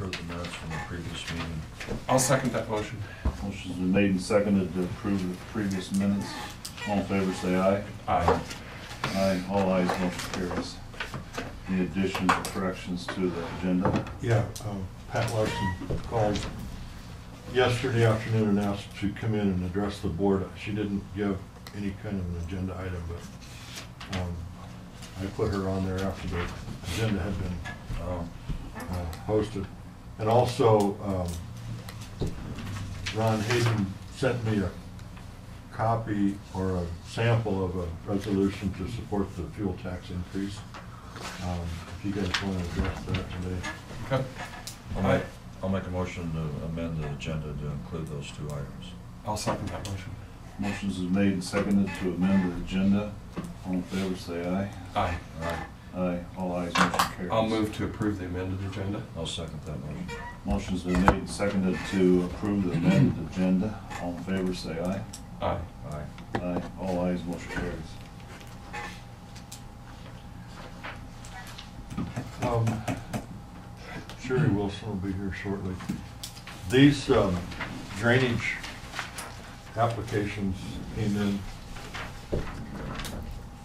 approve the minutes from the previous meeting. I'll second that motion. Motion's been made and seconded to approve the previous minutes. All in favor, say aye. Aye. Aye. All ayes, motion carries. Any additions or corrections to the agenda? Yeah, Pat Larson called yesterday afternoon and asked to come in and address the board. She didn't give any kind of an agenda item, but I put her on there after the agenda had been posted. And also, Ron Hayden sent me a copy or a sample of a resolution to support the fuel tax increase. If you guys want to address that today. Okay. I'll make a motion to amend the agenda to include those two items. I'll second that motion. Motions is made and seconded to amend the agenda. All in favor, say aye. Aye. Aye. Aye. All ayes, motion carries. I'll move to approve the amended agenda. I'll second that motion. Motion's been made and seconded to approve the amended agenda. All in favor, say aye. Aye. Aye. Aye. All ayes, motion carries. Sherry Wilson will be here shortly. These drainage applications came in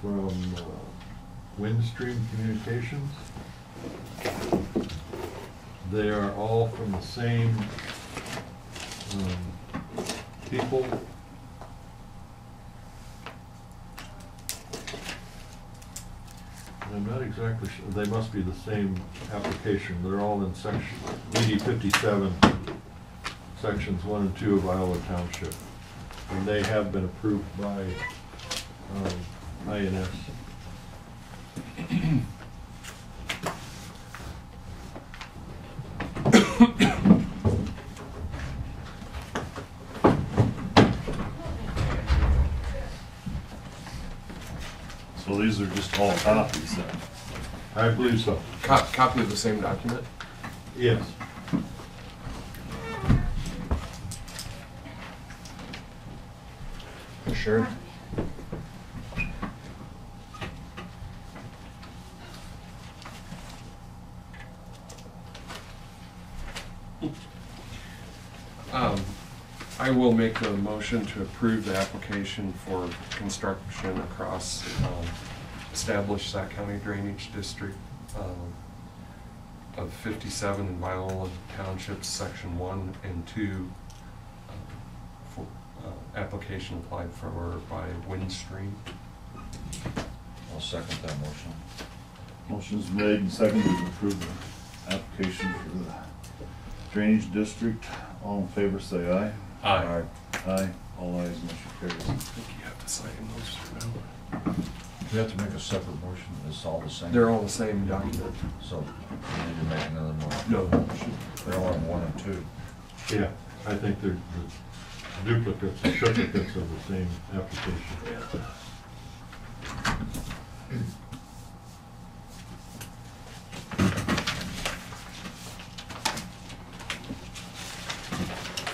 from Windstream Communications. They are all from the same people. I'm not exactly sure. They must be the same application. They're all in section ED 57, sections 1 and 2 of Iowa Township. And they have been approved by INS. So these are just all copies then? I believe so. Copy of the same document? Yes. Sure. I will make a motion to approve the application for construction across established Sac County Drainage District of 57 in Viola Township, Section 1 and 2. For application applied for by Windstream. I'll second that motion. Motion's made and seconded to approve the application for the drainage district. All in favor, say aye. Aye. Aye. All ayes, motion carries. I think you have to sign those now. We have to make a separate motion. It's all the same. They're all the same document. So we need to make another motion. No. They're all in 1 and 2. Yeah, I think they're the duplicates, the triplicates of the same application.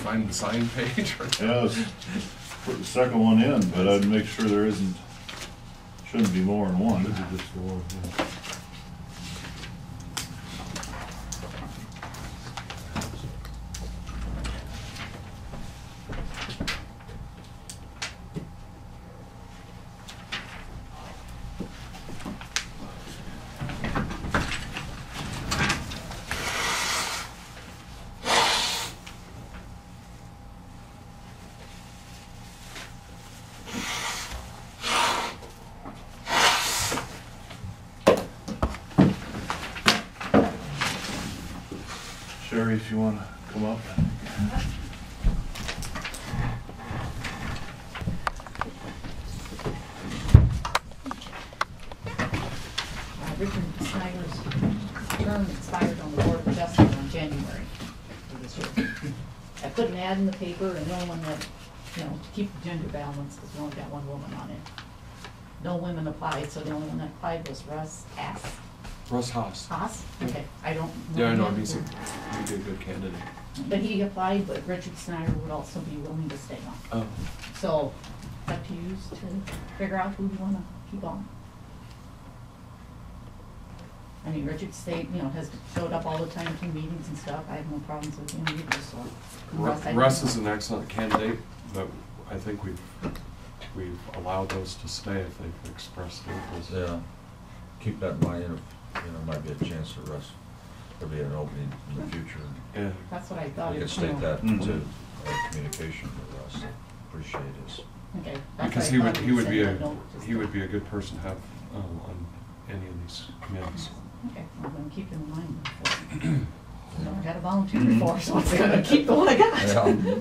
Find the sign page. Yeah, let's put the second one in, but I'd make sure there shouldn't be more than one. Should be just the one, yeah. Sherry, if you want to come up. Richard Snyder's term expired on the Board of Adjustment on January of this year. I put an ad in the paper and no one that, to keep the gender balance, because we only got one woman on it. No women applied, so the only one that applied was Russ Russ Haas. Haas? Okay, I don't know. Yeah, I know him. he'd be a good candidate. But he applied, but Richard Snyder would also be willing to stay on. Oh. So, it's up to you to figure out who you want to keep on. I mean, Richard stayed, you know, has showed up all the time to meetings and stuff. I have no problems with him either, so. I Russ think- is an excellent candidate, but I think we've allowed those to stay if they've expressed interest. Yeah, keep that in mind, if, you know, might be a chance for us, there'll be an opening in the future. Yeah. That's what I thought. We it- could state you know. that Mhm. to communication with us, appreciate his. Okay. that's Because what he I would, thought he would said be in a, the note, just he to- would be a good person to have on any of these committees. Okay, I'm gonna keep him in mind. I never had a volunteer before, so I'm gonna keep the one I got. Yeah.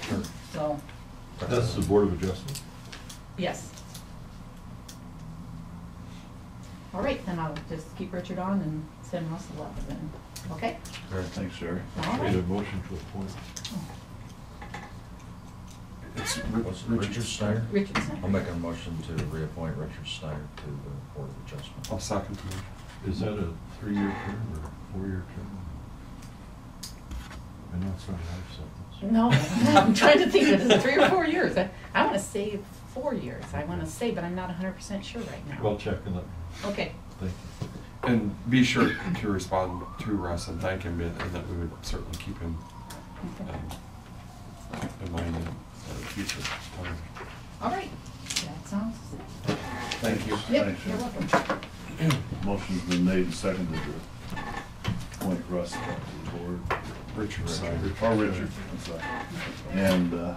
Sure. So, That's the Board of Adjustment. yes. All right, then I'll just keep Richard on and send Russ a letter then, okay? Great. Thanks, Sherry. All Need right. a motion to appoint. It's What's it, Richard Snyder? Richard I'll Snyder. make a motion to reappoint Richard Snyder to the Board of Adjustment. I'll second the motion. Is that a 3-year term or a 4-year term? I know it's not a life sentence. No, I'm trying to think, is it 3 or 4 years? I wanna say 4 years, I wanna say, but I'm not 100% sure right now. Well, check and let, Okay, thank you. And be sure to respond to Russ and thank him, and that we would certainly keep him okay. in mind in the future. All right, that sounds, Thank you. yep, Thanks, you're Sharon. welcome. Motion's been made and seconded to appoint Russ to the board. Richard Snyder. Or Richard, I'm sorry. And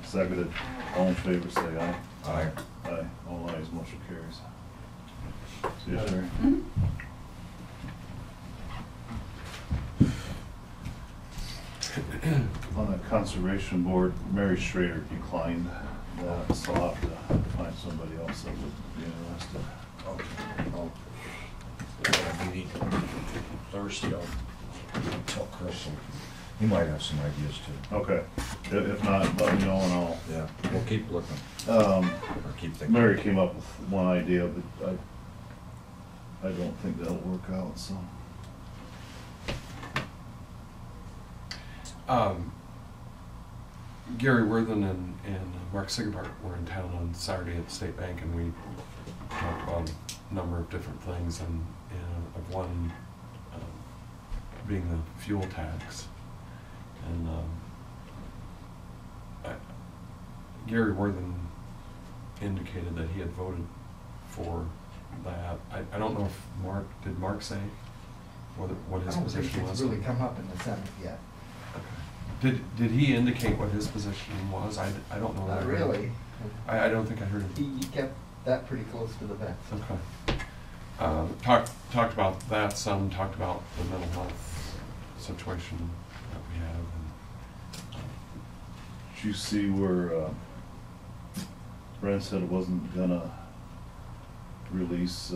seconded, all in favor, say aye. Aye. Aye, all ayes, motion carries. See you, Sherry. Mhm. On the conservation board, Mary Schrader declined that, so I'll have to find somebody else that would be interested. I'll meeting Thursday, I'll tell Chris, he might have some ideas too. Okay, if not, let me know and I'll, Yeah, we'll keep looking, or keep thinking. Mary came up with one idea, but I don't think that'll work out, so. Gary Worthen and Mark Sigebart were in town on Saturday at the State Bank, and we talked about a number of different things, and of one being the fuel tax. And Gary Worthen indicated that he had voted for that. I don't know if did Mark say what his I don't think position was? it's really come up in the Senate yet. Okay. Did he indicate what his position was? I don't know. that I Not heard- really. I don't think I heard him. He kept that pretty close to the vest. Okay. Talked about that some, talked about the mental health situation that we have. Did you see where Brent said it wasn't gonna release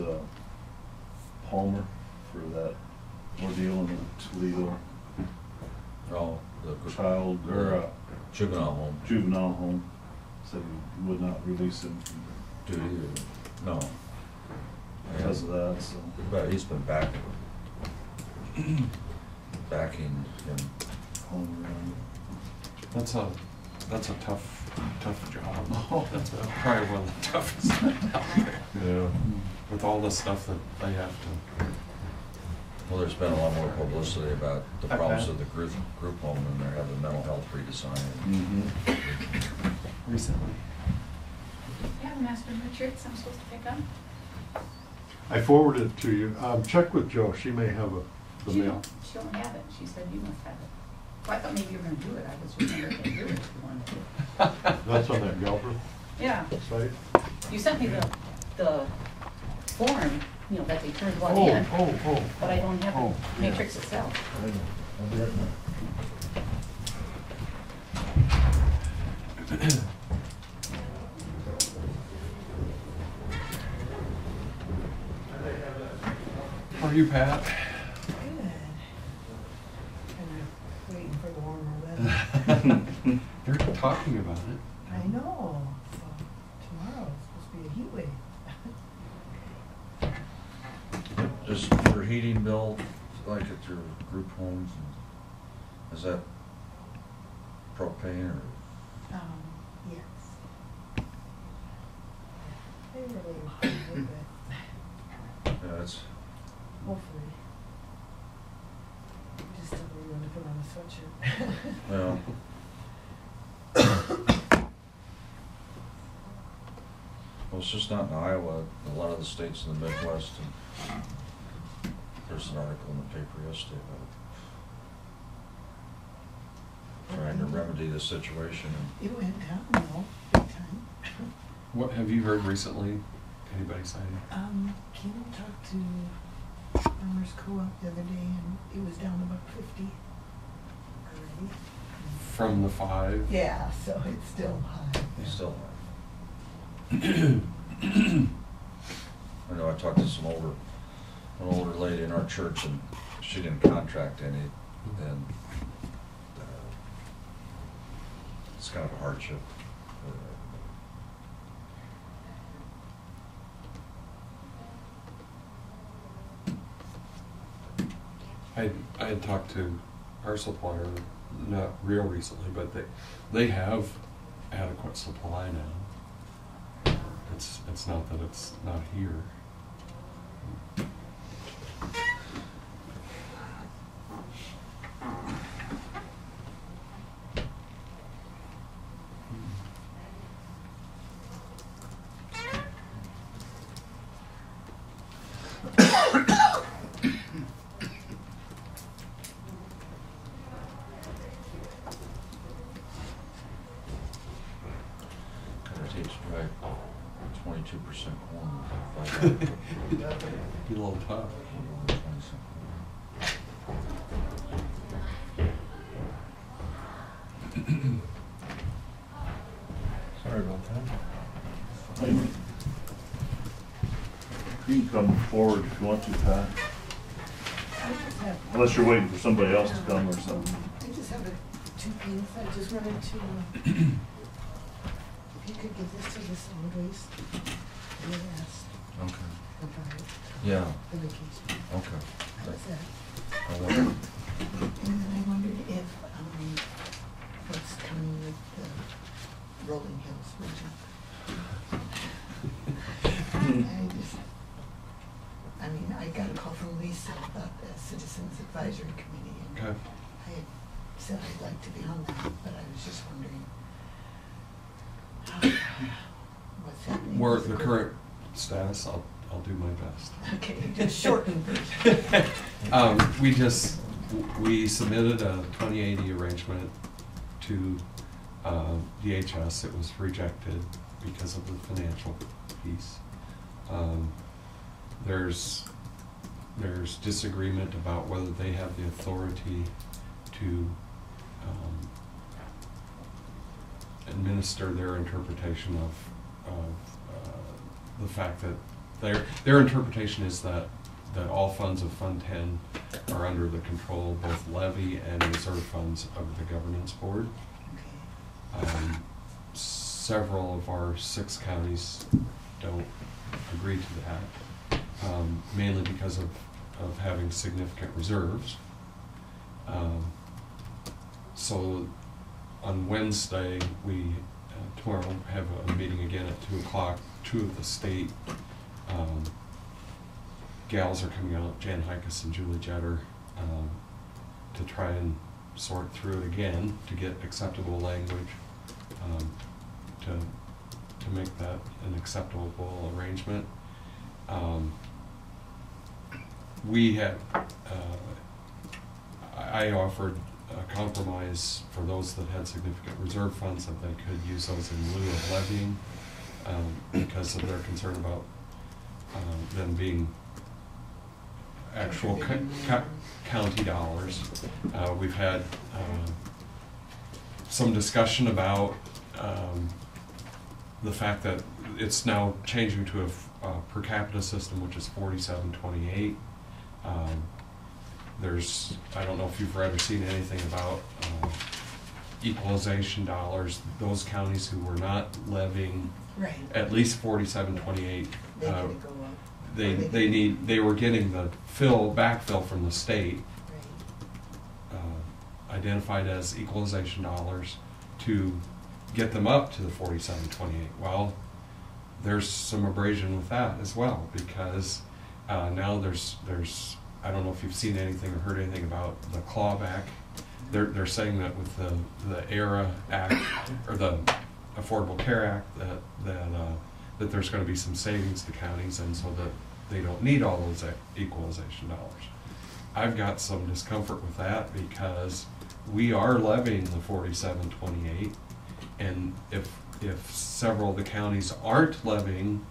Palmer for that ordeal in the Toledo Oh, the child, or juvenile home. juvenile home? Said he would not release him Duty, no. because of that, so. But he's been backing him. Palmer, That's a tough job. That's probably one of the toughest out there. Yeah. With all the stuff that they have to. Well, there's been a lot more publicity about the I problems bet. of the group home, and they're having mental health redesign. Mm-hmm. Recently. You have a master Richards I'm supposed to pick up? I forwarded it to you. Check with Joe, she may have the mail. She don't have it, she said you must have it. Well, I thought maybe you were gonna do it, I was remembering that you were the one to. That's on that Galbraith Yeah, site? you sent me the form, you know, that they turned one Oh, in, oh. but I don't have Oh, the matrix itself. I know. I'll be right back. How are you, Pat? Good. Kind of waiting for the warmer weather. They're talking about it. I know. So tomorrow it's supposed to be a heat wave. Is your heating bill like at your group homes? Is that propane or? Yes. They really improved a little bit. Yeah, it's Just don't really want to put on a sweatshirt. Well. Well, it's just not in Iowa, a lot of the states in the Midwest, and there's an article in the paper yesterday about trying to remedy the situation. And It went down, though, big time. What have you heard recently? Anybody citing? Kim talked to Farmers Co-op the other day, and it was down about 50 already. From the 5? Yeah, so it's still high. they still have. I know I talked to an older lady in our church, and she didn't contract any, and it's kind of a hardship. I had talked to our supplier, not real recently, but they have adequate supply now. It's not that it's not here. Kind of takes dry 22% corn. Be a little tough. Sorry about that. You can come forward if you want to, Pat, I just have, unless you're waiting for somebody else to come or something. I just have two things. I just wanted to, if you could give this to the solid waste, they had asked Okay. about it, Yeah, the vacation. okay. How was that? I wonder, And then I wondered if, what's coming with the Rolling Hills region. I got a call from Lisa about the Citizens Advisory Committee, and Okay. I had said I'd like to be on that, but I was just wondering what's happening. Where with the current status, I'll do my best. Okay, just shorten version. We submitted a 2080 arrangement to DHS. It was rejected because of the financial piece. There's disagreement about whether they have the authority to administer their interpretation of the fact that their interpretation is that all funds of Fund 10 are under the control of both levy and reserve funds of the governance board. Okay. Several of our 6 counties don't agree to that, mainly because of having significant reserves. So on Wednesday, tomorrow have a meeting again at 2 o'clock. 2 of the state gals are coming out, Jan Hikus and Julie Jetter, to try and sort through it again to get acceptable language, to make that an acceptable arrangement. I offered a compromise for those that had significant reserve funds that they could use those in lieu of levying, because of their concern about them being actual county dollars. We've had some discussion about the fact that it's now changing to a per capita system, which is 4728. I don't know if you've read or seen anything about equalization dollars. Those counties who were not levying Right. at least 4728, They gotta go up. they were getting the backfill from the state, Right. identified as equalization dollars, to get them up to the 4728. Well, there's some abrasion with that as well, because now there's I don't know if you've seen anything or heard anything about the clawback. They're saying that with the ERA Act, or the Affordable Care Act, that there's gonna be some savings to counties, and so that they don't need all those equalization dollars. I've got some discomfort with that because we are levying the 4728, and if several of the counties aren't levying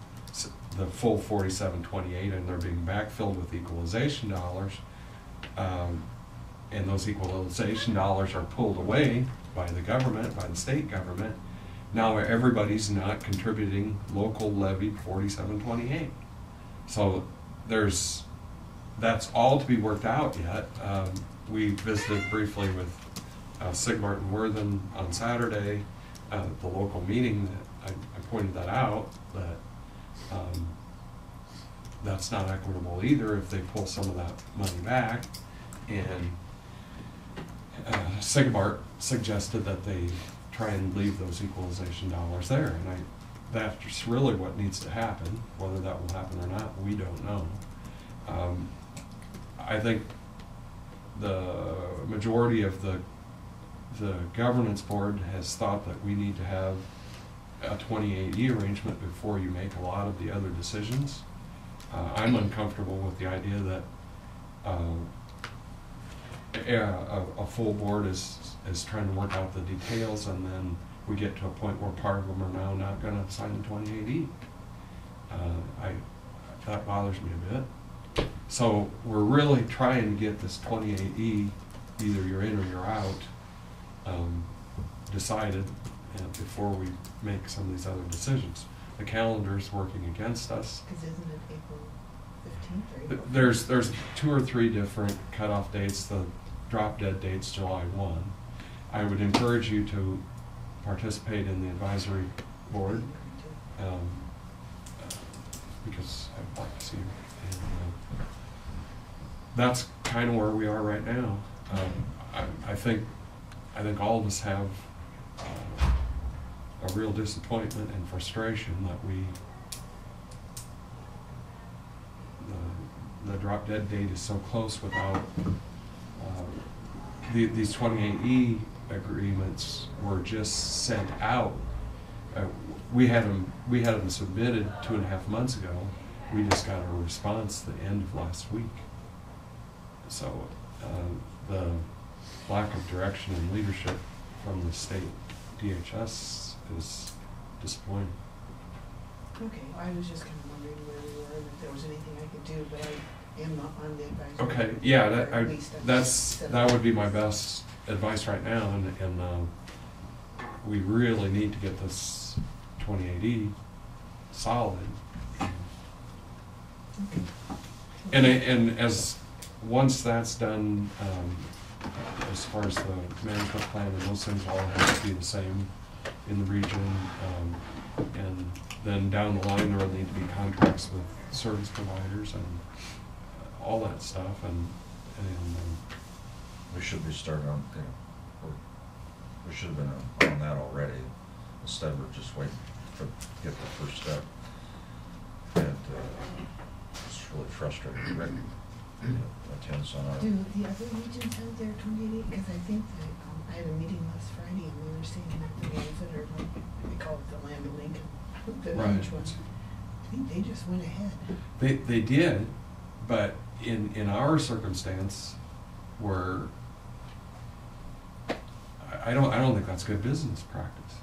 the full 4728 and they're being backfilled with equalization dollars, and those equalization dollars are pulled away by the government, by the state government, now everybody's not contributing local levied 4728. So that's all to be worked out yet. We visited briefly with Sigmart and Worthen on Saturday at the local meeting. That I pointed that out, that that's not equitable either if they pull some of that money back. And Sigmart suggested that they try and leave those equalization dollars there, and that's really what needs to happen. Whether that will happen or not, we don't know. I think the majority of the governance board has thought that we need to have a 28E arrangement before you make a lot of the other decisions. I'm uncomfortable with the idea that a full board is trying to work out the details, and then we get to a point where part of them are now not going to sign the 28E. That bothers me a bit. So we're really trying to get this 28E, either you're in or you're out, decided before we make some of these other decisions. The calendar's working against us. Because isn't it April 15th or April? There's 2 or 3 different cutoff dates. The drop dead date's July 1. I would encourage you to participate in the advisory board, because I'd like to see you. And, that's kind of where we are right now. I think all of us have a real disappointment and frustration that the drop dead date is so close without these 28E agreements were just sent out. We had them submitted 2.5 months ago. We just got a response the end of last week. So the lack of direction and leadership from the state DHS is disappointing. Okay, I was just kind of wondering where we were and if there was anything I could do, but I am not on the advisory. Okay, yeah, At that would be my best advice right now, and we really need to get this 28E solid. Okay. And as once that's done, as far as the management plan and those things all have to be the same in the region, and then down the line there will need to be contracts with service providers and all that stuff, and We should be starting on, we should have been on that already. Instead, we're just waiting to get the first step. And it's really frustrating. Rick attends on our. Do the other regions have their 28? Because I think that I had a meeting last Friday and we were saying that the ones that are like, they call it the Land of Lincoln, the village ones, I think they just went ahead. they did, but in our circumstance, where I don't think that's good business practice.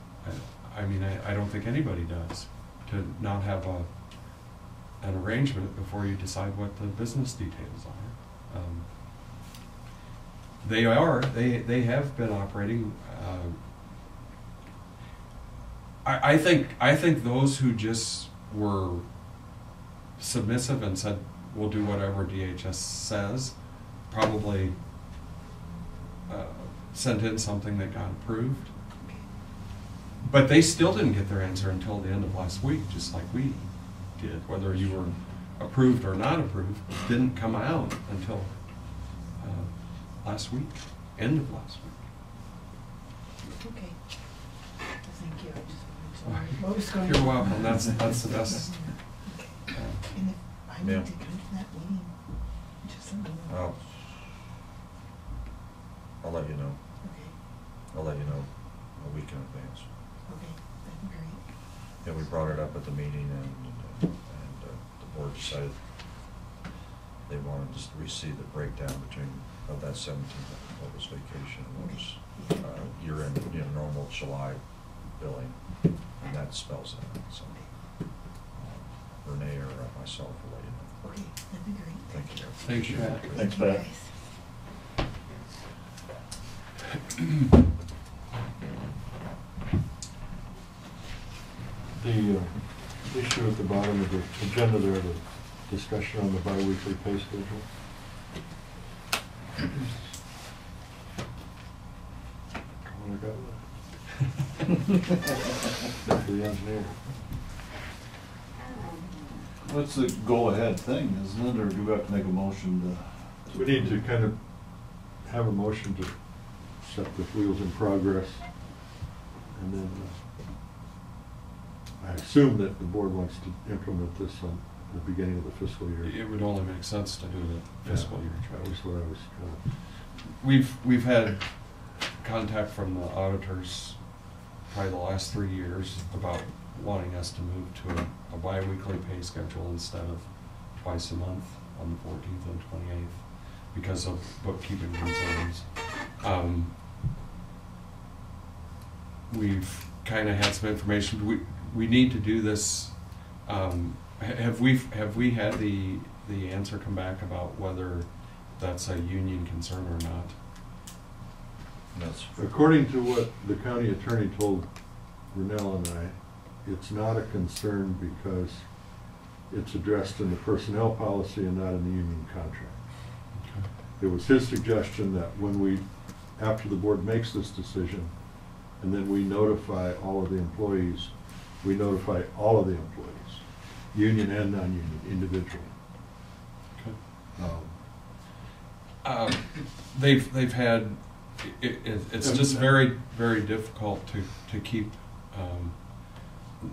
I mean, I don't think anybody does, to not have an arrangement before you decide what the business details are. They have been operating. I think those who just were submissive and said we'll do whatever DHS says probably sent in something that got approved. But they still didn't get their answer until the end of last week, just like we did. Whether you were approved or not approved, it didn't come out until last week, end of last week. Okay. Thank you. I just wanted to know what was going on. You're welcome. That's the best. And if I need Yeah. to come to that meeting, just let me know. Well, I'll let you know. Okay, I'll let you know a week in advance. okay, that'd be great. Yeah, we brought it up at the meeting and the board decided they wanted to receive the breakdown between, of that 17th, what was vacation, and what was year-end, normal July billing, and that spells it out, so. Renee or myself will let you know. Okay, that'd be great. Thank you. Thanks, Pat. Thanks, Pat. Guys. The issue at the bottom of the agenda there, the discussion on the bi-weekly pay schedule. What I got left. That's the engineer. What's the go-ahead thing, isn't it, or do we have to make a motion to? We need to kind of have a motion to set the wheels in progress. And then I assume that the board wants to implement this on the beginning of the fiscal year. It would only make sense to do the fiscal year. That was what I was kind of. We've had contact from the auditors probably the last 3 years about wanting us to move to a bi-weekly pay schedule instead of twice a month on the 14th and 28th because of bookkeeping concerns. We've kind of had some information. We need to do this. Have we had the answer come back about whether that's a union concern or not? That's, According to what the county attorney told Renell and I, it's not a concern because it's addressed in the personnel policy and not in the union contract. Okay. It was his suggestion that after the board makes this decision, and then we notify all of the employees, we notify all of the employees, union and non-union, individually. Okay. They've had, it's just very, very difficult to keep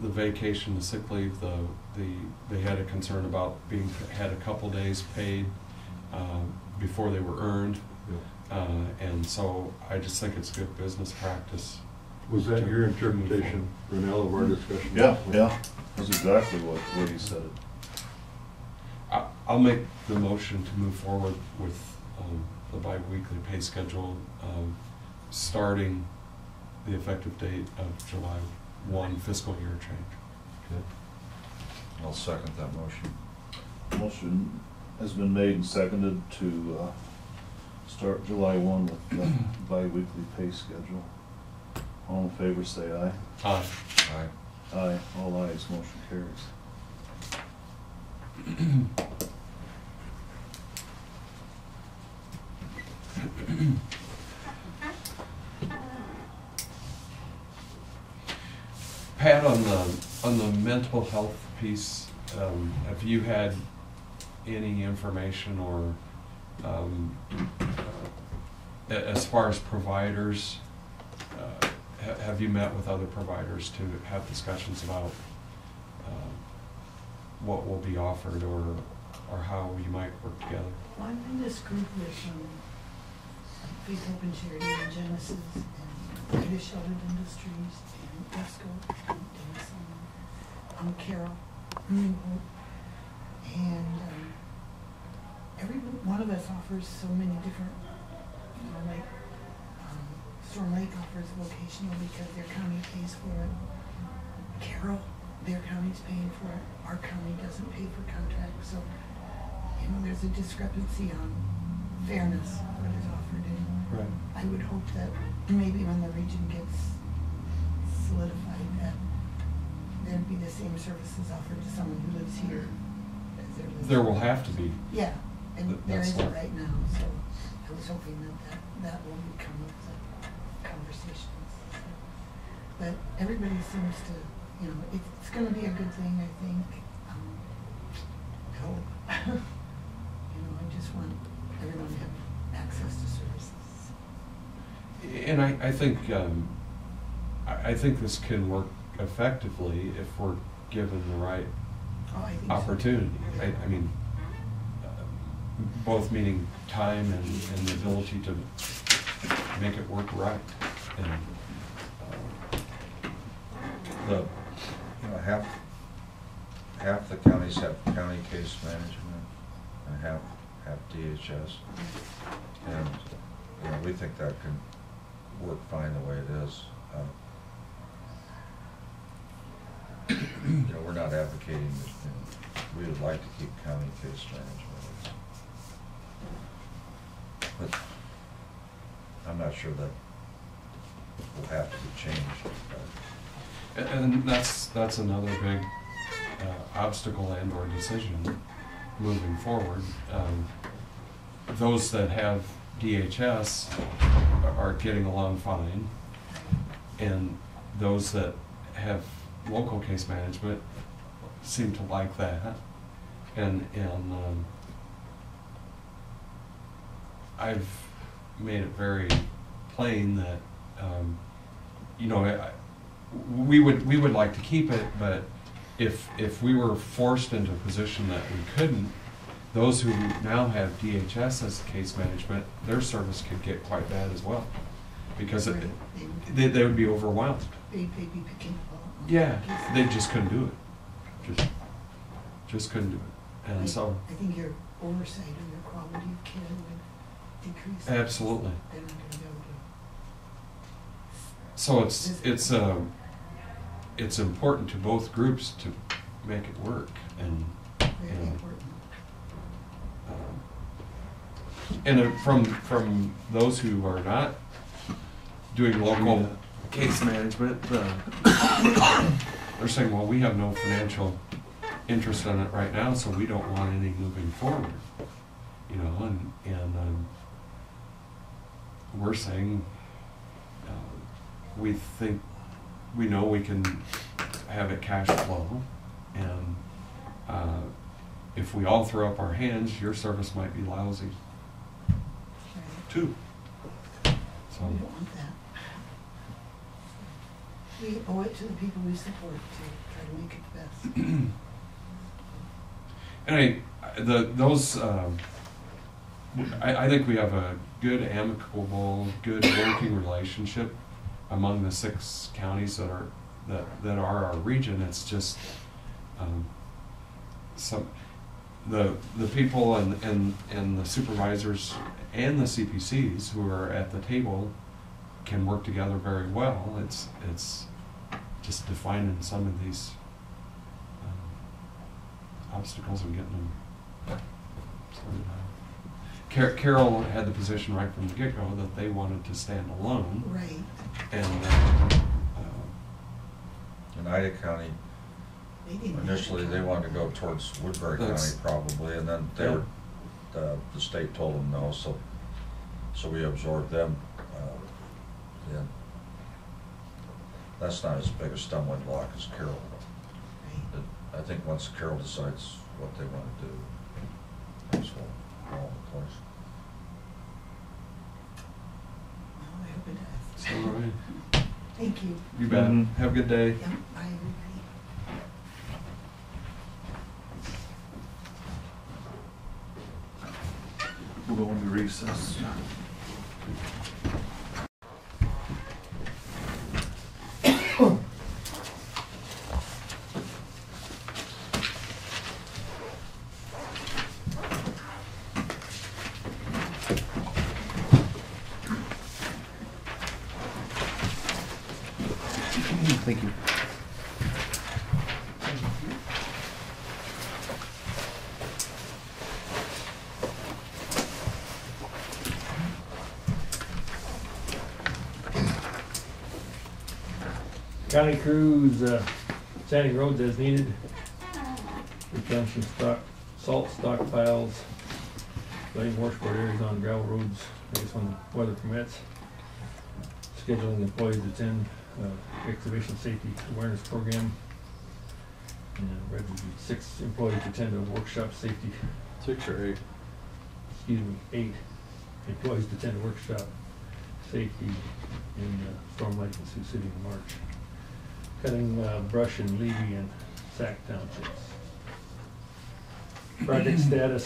the vacation, the sick leave, they had a concern about had a couple days paid before they were earned. Yeah. And so I just think it's good business practice. Was that your interpretation, Renell, of our discussion? Yeah, that's exactly what he said it. I'll make the motion to move forward with the bi-weekly pay schedule, starting the effective date of July 1 fiscal year change. Okay. I'll second that motion. Motion has been made and seconded to start July 1 with the bi-weekly pay schedule. All in favor say aye. Aye. Aye. Aye, all ayes, motion carries. Pat, on the mental health piece, have you had any information or as far as providers, have you met with other providers to have discussions about what will be offered or how you might work together? Well, I'm in this group with Faith Open Charity and Genesis and British Sheltered Industries and ESCO and Carol Newholt. And every one of us offers so many different, like Storm Lake offers vocational because their county pays for it. Carol, their county's paying for it. Our county doesn't pay for contracts, so there's a discrepancy on fairness, what is offered. And Right. I would hope that maybe when the region gets solidified, that there'd be the same services offered to someone who lives here as there lives. There will have to be. Yeah, and there That's isn't not- right now, so I was hoping that will become up the conversations. But everybody seems to, it's gonna be a good thing, I think. I hope. I just want everyone to have access to services. And I think I think this can work effectively if we're given the right Oh, I think so. opportunity. I mean, both meaning time and the ability to make it work right. And The, you know, half the counties have county case management and half DHS. And, you know, we think that can work fine the way it is. You know, we're not advocating, you know, we would like to keep county case management. But I'm not sure that will have to be changed. And that's another big obstacle and or decision moving forward. Those that have DHS are getting along fine, and those that have local case management seem to like that. And I've made it very plain that you know, we would like to keep it, but if we were forced into a position that we couldn't, those who now have DHS as case management, their service could get quite bad as well, because Right. they would be overwhelmed. They'd be picking up on. Yeah, cases. they just couldn't do it. Just couldn't do it. And so, I think your oversight and your quality of care would decrease. absolutely. They're not gonna be able to. So it's important to both groups to make it work, and Very important. From those who are not doing local case management, they're saying, well, we have no financial interest in it right now, so we don't want any moving forward. You know, and we're saying we think we know we can have it cash flow, and if we all throw up our hands, your service might be lousy Right. too. We So, don't want that. We owe it to the people we support to try to make it the best. and I think we have a good, amicable, good working relationship among the 6 counties that are our region. It's just the people and the supervisors and the CPCs who are at the table can work together very well. It's just defining some of these obstacles and getting them sorted out. Carol had the position right from the get-go that they wanted to stand alone. Right. And In Ida County, They didn't. initially, they wanted to go towards Woodbury County That's- probably, and then they Yeah. were, the state told them no, so we absorbed them. Yeah. That's not as big a stumbling block as Carroll. Right. I think once Carroll decides what they want to do, things will fall into place. Well, I hope it does. so, all right. Thank you. You bet. Mhm. Have a good day. Yep, bye, everybody. We'll go into recess. Thank you. County crews, sanding roads as needed. Retention salt stockpiles, laying washboard areas on gravel roads, I guess when the weather permits. Scheduling employees to attend excavation safety awareness program. And registered 6 employees to attend a workshop safety, 6 or 8. 8 employees to attend a workshop safety in Storm Lake and Sioux City in March. Cutting brush in Levy and Sac townships. Project status,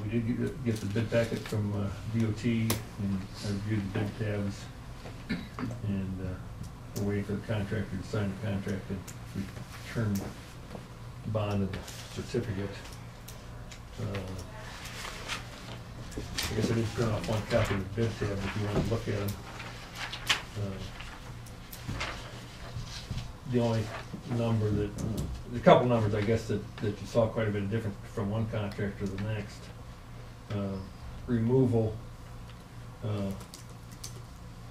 We did get the bid packet from DOT, and I reviewed the bid tabs, and we're waiting for the contractor to sign the contract and return the bond and the certificate. I guess I did print off one copy of the bid tab if you want to look at them. The only number that, a couple numbers, I guess, that you saw quite a bit of difference from one contractor to the next. Removal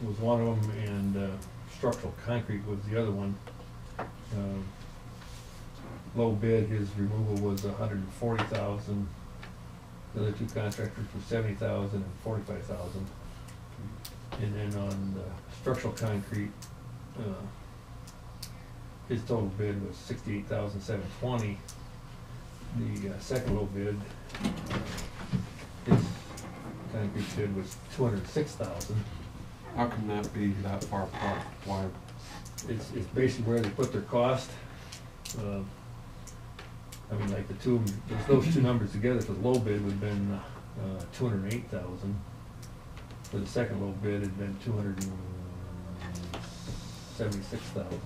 was one of them, and structural concrete was the other one. Low bid, his removal was $140,000. The other two contractors were $70,000 and $45,000. And then on the structural concrete, his total bid was $68,720. The second low bid, his concrete bid was $206,000. How can that be that far apart? Why? It's basically where they put their cost. I mean, like the two, those two numbers together for the low bid would have been $208,000. For the second low bid, it'd been $276,000.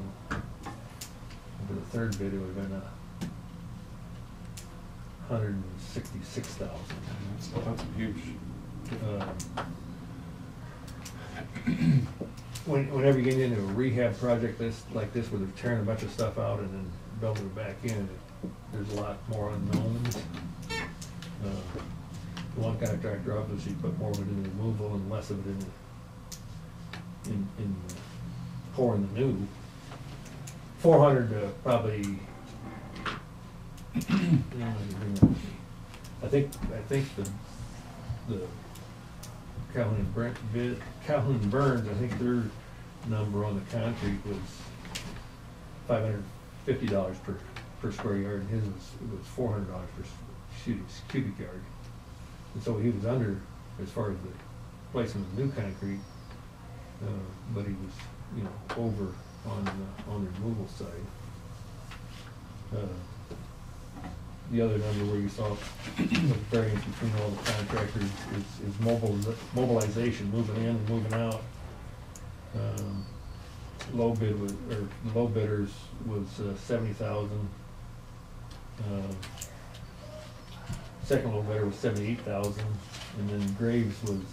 For the third bid, it would have been $166,000. That's a huge. Whenever you get into a rehab project like this, where they're tearing a bunch of stuff out and then building it back in, there's a lot more unknowns. The one contractor obviously put more of it in the removal and less of it in pouring the new. 400 probably. I think the Calhoun and Burns, I think their number on the concrete was $550 per square yard, and his was $400 per cubic yard. And so he was under as far as the placement of new concrete, but he was, over on the removal side. The other number where you saw the variance between all the contractors is mobilization, moving in and moving out. Low bidders was 70,000. Second low bidder was 78,000, and then Graves was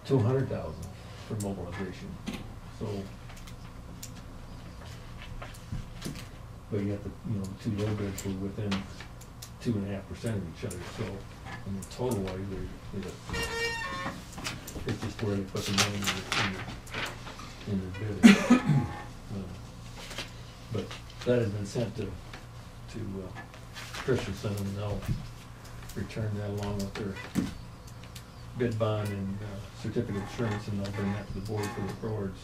200,000 for mobilization. So, but you got the two low bids were within 2.5% of each other. So, in the total wise, it's just where they put the money in the bid. But that has been sent to Christensen, and they'll return that along with their bid bond and certificate of insurance, and they'll bring that to the board for the board's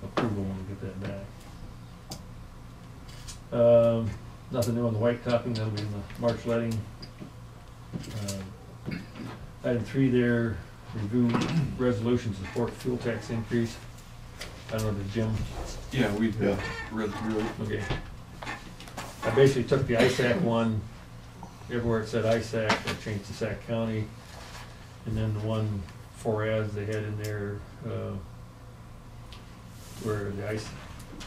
approval when we get that back. Nothing new on the white topping, that'll be in the March letting. Item 3 there, review resolution to support fuel tax increase. I don't know, did Jim? Yeah, we Yeah. read through it. Okay. I basically took the ISAC one, everywhere it said ISAC, I changed to Sac County. And then the one 4as they had in there, where the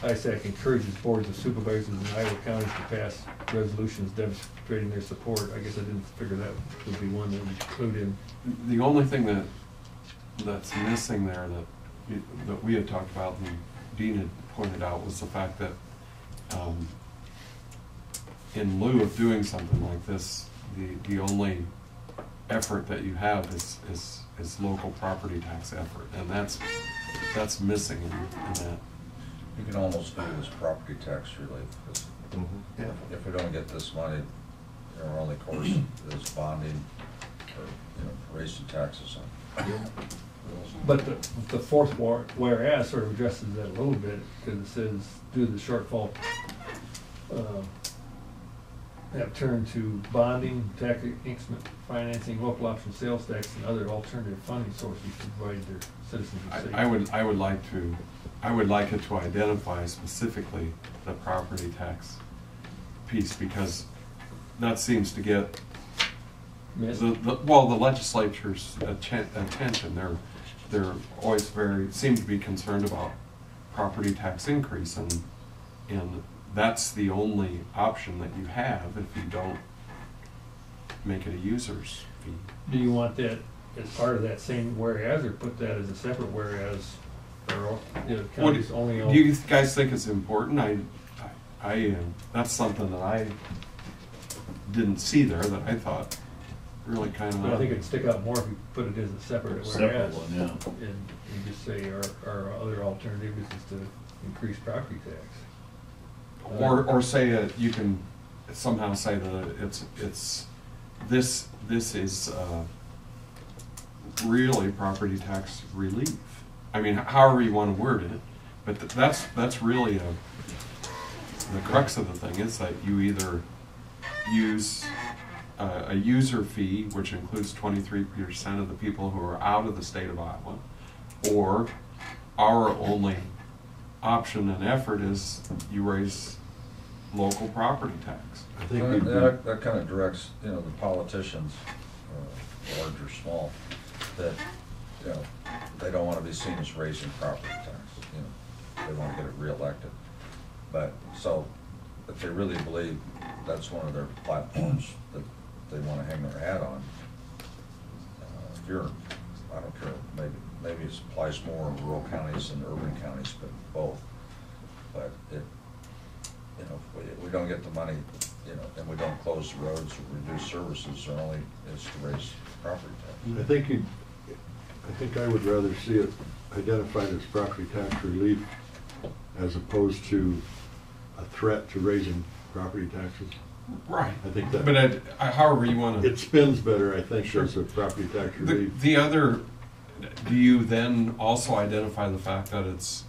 ISAC encourages boards of supervisors in Iowa counties to pass resolutions demonstrating their support. I guess I didn't figure that would be one that would include in. The only thing that's missing there that we had talked about and Dean had pointed out was the fact that in lieu of doing something like this, the only effort that you have is local property tax effort, and that's missing in that. You can almost do this property tax relief, because if we don't get this money, our only course is bonding or raising taxes on. But the fourth whereas sort of addresses that a little bit, because it says due to the shortfall, have turned to bonding, tax instrument financing, local option sales tax, and other alternative funding sources to provide their citizens with safety. I would like it to identify specifically the property tax piece, because that seems to get missed? Well, the legislature's attention, they're always seem to be concerned about property tax increase, and that's the only option that you have if you don't make it a user's fee. Do you want that as part of that same whereas, or put that as a separate whereas? Or, you know, What counties only do you guys think is important? That's something that I didn't see there that I thought really kind of. But I think it'd stick out more if you put it as a separate whereas. Separate one, yeah. And just say our other alternative is to increase property tax. Or say you can somehow say that this is really property tax relief. I mean, however you want to word it, but that's really the crux of the thing is that you either use a user fee, which includes 23% of the people who are out of the state of Iowa, or our only option and effort is you raise local property tax. I think That kind of directs, the politicians, large or small, that, they don't want to be seen as raising property tax, they want to get it reelected. But, so, if they really believe that's one of their platforms that they want to hang their hat on, if you're, I don't care, maybe it applies more in rural counties than urban counties, but both. But if we don't get the money, and we don't close the roads or reduce services, or only is to raise property tax. I think I would rather see it identified as property tax relief as opposed to a threat to raising property taxes. Right. I think that. But however you want to. It spins better, I think, Sure. as a property tax relief. The other, do you then also identify the fact that it's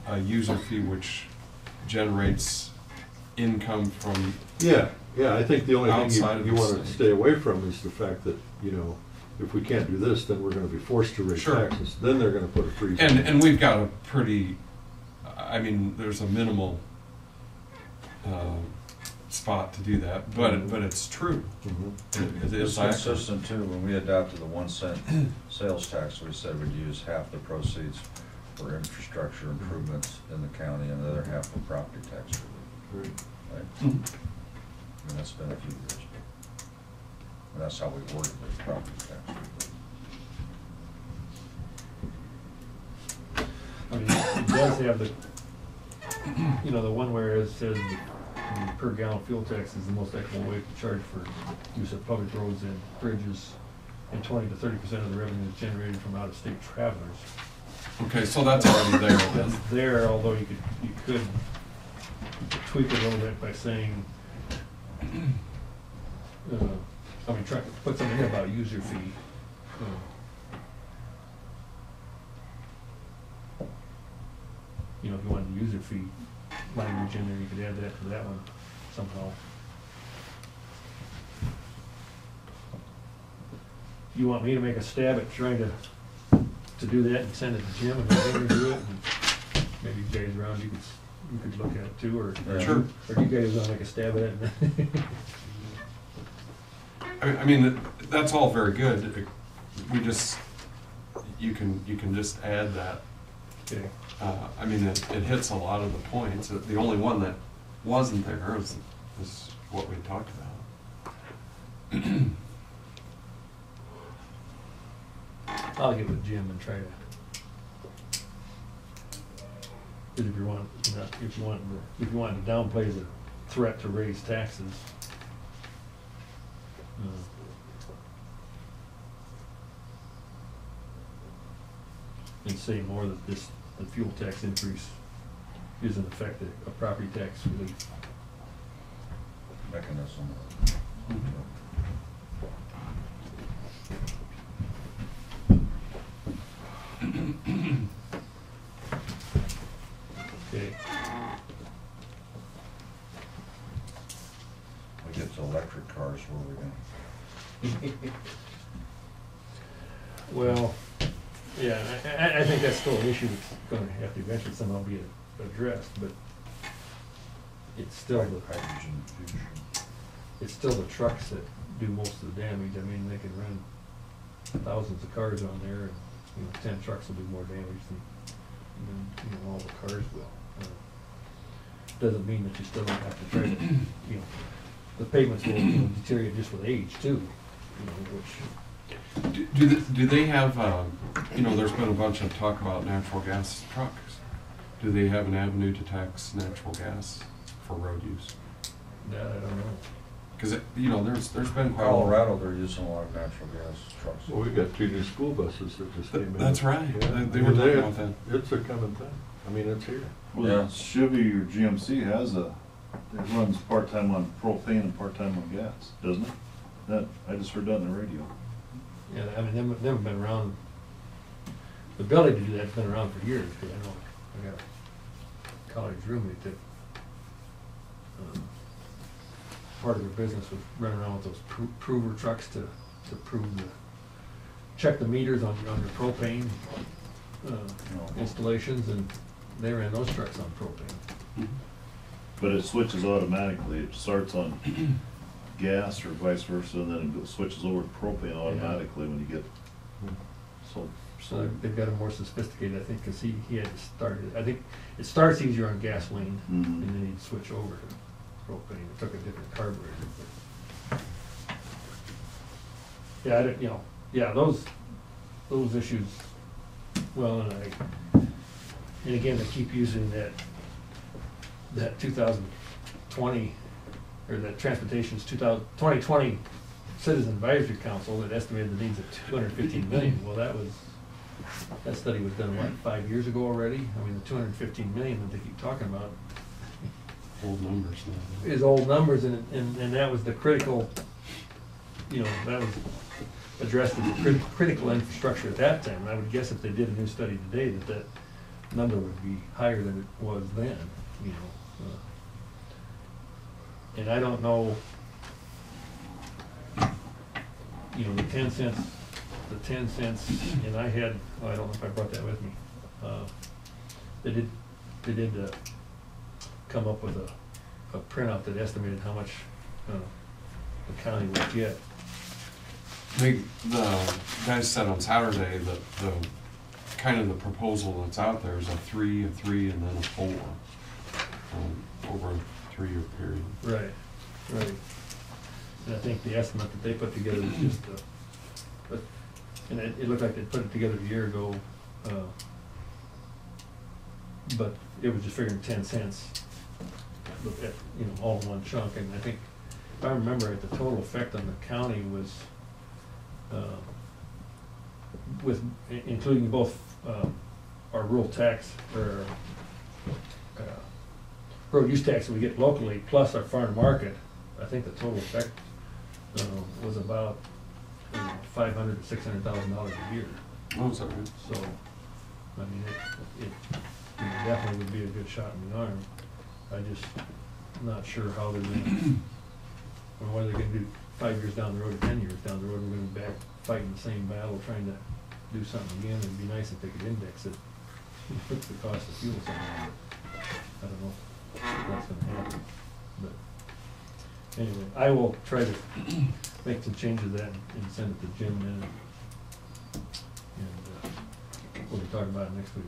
a user fee which generates income from? Yeah, I think the only Outside thing of you the want to state. stay away from is the fact that, if we can't do this, then we're going to be forced to raise Sure. taxes. Then they're going to put a freeze on it. And we've got a pretty, there's a minimal spot to do that, but it's true. Mhm. It It's is accurate. consistent too, when we adopted the 1 cent sales tax, we said we'd use half the proceeds for infrastructure improvements in the county and the other half for property tax relief, Right. right? Mhm. And that's been a few years, and that's how we worded the property tax relief. I mean, it does have the one where it says the per gallon fuel tax is the most equitable way to charge for use of public roads and bridges, and 20 to 30% of the revenue is generated from out-of-state travelers. Okay, so that's already there then. That's there, although you could tweak it a little bit by saying, try to put something in about user fee. If you wanted the user fee language in there, you could add that to that one somehow. You want me to make a stab at trying to do that and send it to Jim and have him review it, and maybe you guys around, you could look at it too, or Sure. Or you guys want to make a stab at it? That's all very good. You can just add that. Okay. It hits a lot of the points. The only one that wasn't there is what we talked about. I'll get with Jim and try to. Because if you want to downplay the threat to raise taxes, and say more that the fuel tax increase is in effect a property tax relief. Mechanism. Okay. We get to electric cars, where are we going? Well, yeah, I think that's still an issue that's going to have to eventually somehow be addressed, but it's still the. Hydrogen fusion. it's still the trucks that do most of the damage. I mean, they can run thousands of cars on there, and, 10 trucks will do more damage than all the cars will. Doesn't mean that you still don't have to try to, the pavements will deteriorate just with age too, which. Do they have, there's been a bunch of talk about natural gas trucks. Do they have an avenue to tax natural gas for road use? That I don't know. Because, there's been In quite a lot. Colorado, they're using a lot of natural gas trucks. Well, we've got 2 new school buses that just came in. That's right. Yeah. They were talking about that. It's a coming thing. I mean, it's here. Well, Yeah. Chevy or GMC it runs part-time on propane and part-time on gas, doesn't it? That, I just heard that on the radio. Yeah, I mean, they've never been around, the ability to do that's been around for years, because I know, I got a college roommate that, part of their business was running around with those prover trucks to check the meters on your propane, installations, and they ran those trucks on propane. But it switches automatically. It starts on gas or vice versa, and then it switches over to propane automatically when you get, So they've got it more sophisticated, I think, because he had to start it. I think it starts easier on gasoline, Mhm. and then he'd switch over to propane. It took a different carburetor. But yeah, I didn't, those issues. Well, and again, they keep using that 2020 or that transportation's 2020 Citizen Advisory Council that estimated the needs of $215 million. Well, that study was done, 5 years ago already? I mean, the $215 million that they keep talking about Old numbers now. is old numbers, and that was the critical, that was addressed as the critical infrastructure at that time. I would guess if they did a new study today, that number would be higher than it was then, and I don't know, the 10 cents, and I don't know if I brought that with me. They did come up with a printout that estimated how much the county would get. The guys said on Saturday that the kind of the proposal that's out there is a 3, and then a 4 over a 3-year period. Right. And I think the estimate that they put together was just and it looked like they put it together a year ago, but it was just figuring 10 cents, all in one chunk. And I think, if I remember right, the total effect on the county was, including both our rural tax, or road use tax that we get locally, plus our farm market, I think the total effect was about $500,000 to $600,000 a year. Oh, is that right? So, I mean, it definitely would be a good shot in the arm. I just not sure how they're gonna, or what they're gonna do 5 years down the road, or 10 years down the road. We're gonna be back fighting the same battle, trying to do something again. It'd be nice if they could index it, fix the cost of fuel somehow, but I don't know if that's gonna happen. But anyway, I will try to make some changes to that and send it to Jim then, and we'll be talking about it next week.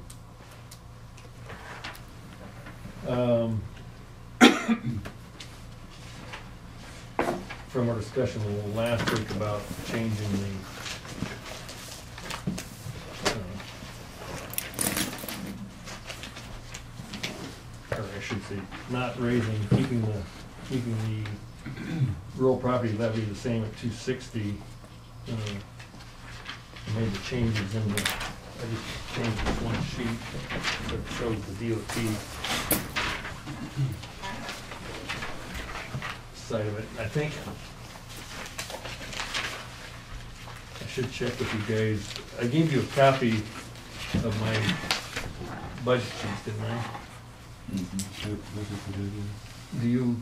From our discussion last week about changing or I should say, not raising, keeping the rural property levy the same at 260. I made the changes in I just changed this one sheet that shows the DOT side of it. I think I should check with you guys. I gave you a copy of my budget sheets, didn't I? Do you,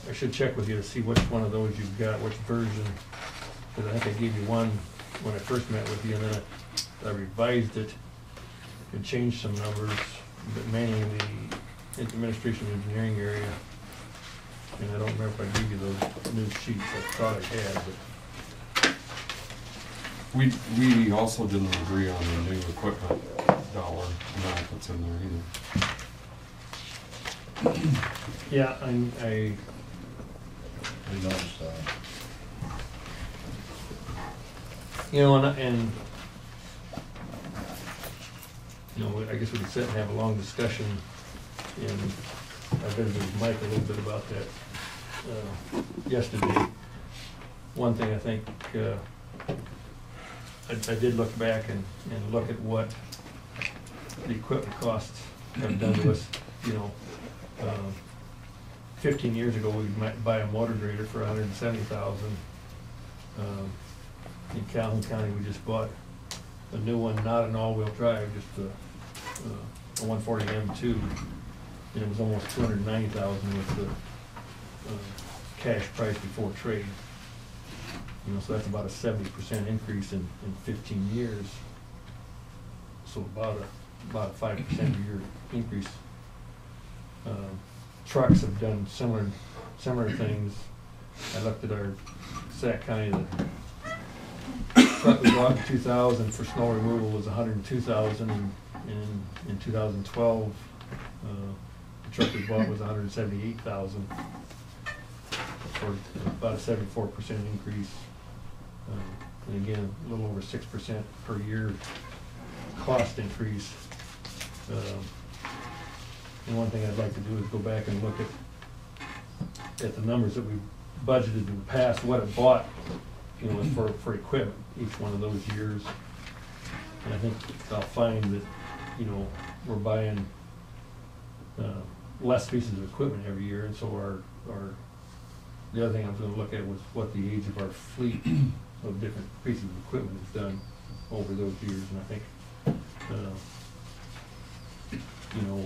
I should check with you to see which one of those you've got, which version, because I think I gave you one when I first met with you, and then I revised it and changed some numbers, but mainly in the administration and engineering area. And I don't remember if I gave you those new sheets, I thought I had, but We also didn't agree on the new equipment dollar amount that's in there either. yeah, I We noticed that. you know, and you know, I guess we could sit and have a long discussion, and I visited with Mike a little bit about that yesterday. One thing I think, I did look back and look at what the equipment costs have done to us, you know. 15 years ago, we might buy a motor grader for $170,000. In Calhoun County, we just bought a new one, not an all-wheel drive, just a 140 M2, and it was almost $290,000 with the cash price before trade. You know, so that's about a 70% increase in 15 years. So about a 5% a year increase. Trucks have done similar things. I looked at our Sac County, the truck we bought in 2000 for snow removal was $102,000, and in 2012, the truck we bought was $178,000, for about a 74% increase. And again, a little over 6% per year cost increase. And one thing I'd like to do is go back and look at the numbers that we budgeted in the past, what it bought, you know, for equipment each one of those years. And I think I'll find that, you know, we're buying less pieces of equipment every year, and so our the other thing I was going to look at was what the age of our fleet of different pieces of equipment has done over those years, and I think you know,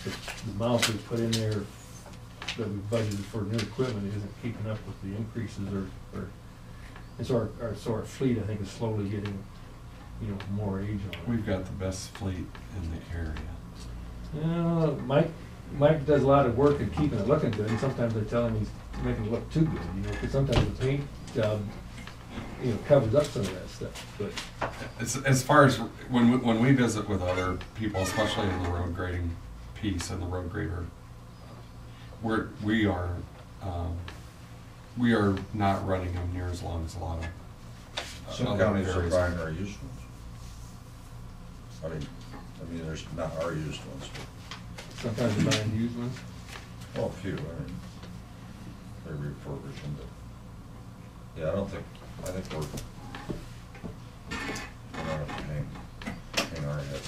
the amount we put in there that we budgeted for new equipment isn't keeping up with the increases, and so our fleet, I think, is slowly getting, you know, more age on it. We've got the best fleet in the area. Mike does a lot of work at keeping it looking good, and sometimes I tell him he's making it look too good, you know, because sometimes the paint job, you know, covers up some of that stuff, but. As far as when we visit with other people, especially in the road grading piece and the road grader, we are not running them near as long as a lot of Some other counties are areas. buying our used ones. I mean, there's not our used ones, but, Sometimes they're buying used ones. well, a few, I mean, they refurbish them, but, yeah, I think we're gonna have to hang our head.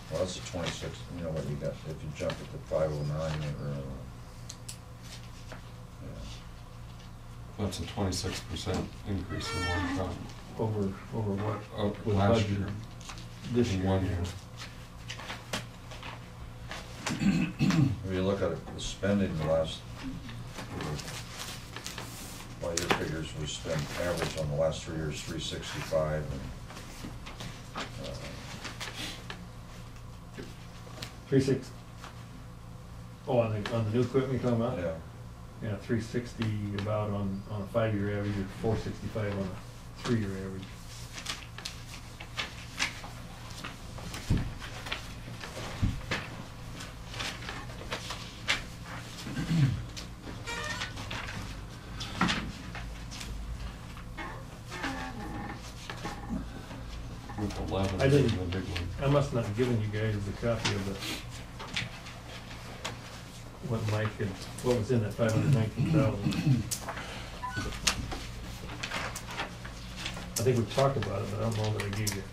Well, that's a 26, you know what you got, if you jump at the 509, or, yeah. That's a 26% increase in one truck. Over what? Was Last budgeted year. This In year. 1 year. If you look at the spending the last, by your figures, we spent average on the last 3 years, 365, and, 360. Oh, on the new equipment you're talking about? yeah. Yeah, 360 about on a 5-year average, or 465 on a 3-year average. With 11 I didn't- being the big one. I must not have given you guys the copy of what was in that 519,000. I think we talked about it, but I don't know that I gave you.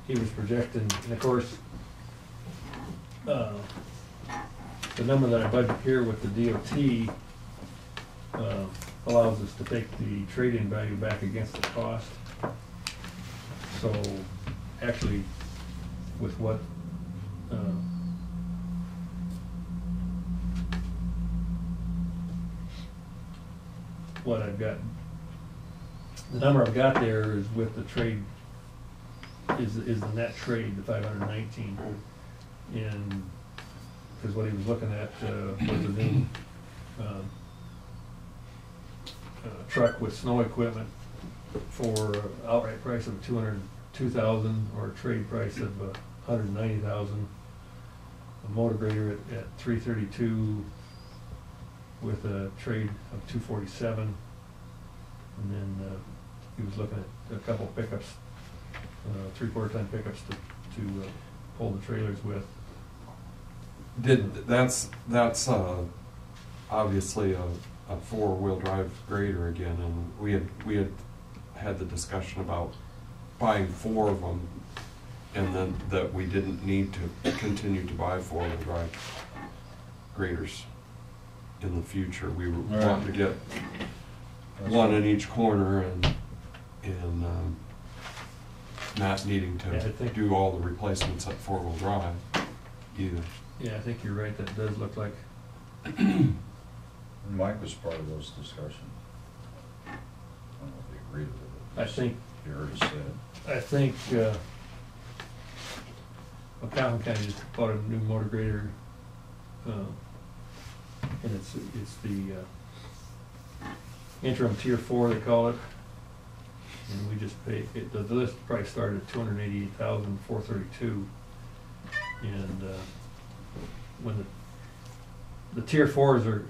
He was projecting, and of course, the number that I budget here with the DOT allows us to take the trade-in value back against the cost. So actually, with what I've got The number I've got there is with the trade, is the net trade, the 519. And, because what he was looking at was a new truck with snow equipment for outright price of $202,000 or a trade price of $190,000. A motor grader at $332 with a trade of $247. And then he was looking at a couple pickups, 3/4 ton pickups to pull the trailers with. That's obviously a 4-wheel drive grader again, and we had the discussion about buying 4 of them, and then that we didn't need to continue to buy 4-wheel drive graders in the future. We were Right. wanting to get one in each corner, and not needing Yeah, I to think- do all the replacements at 4-wheel drive either. Yeah, I think you're right, that does look like, And Mike was part of those discussions. I don't know if he agreed with it. I think- You heard us say it. I think, well, Calhoun County just bought a new motor grader, and it's the interim tier 4, they call it. And we just paid, the list price started at $288,432. And when the tier 4s they're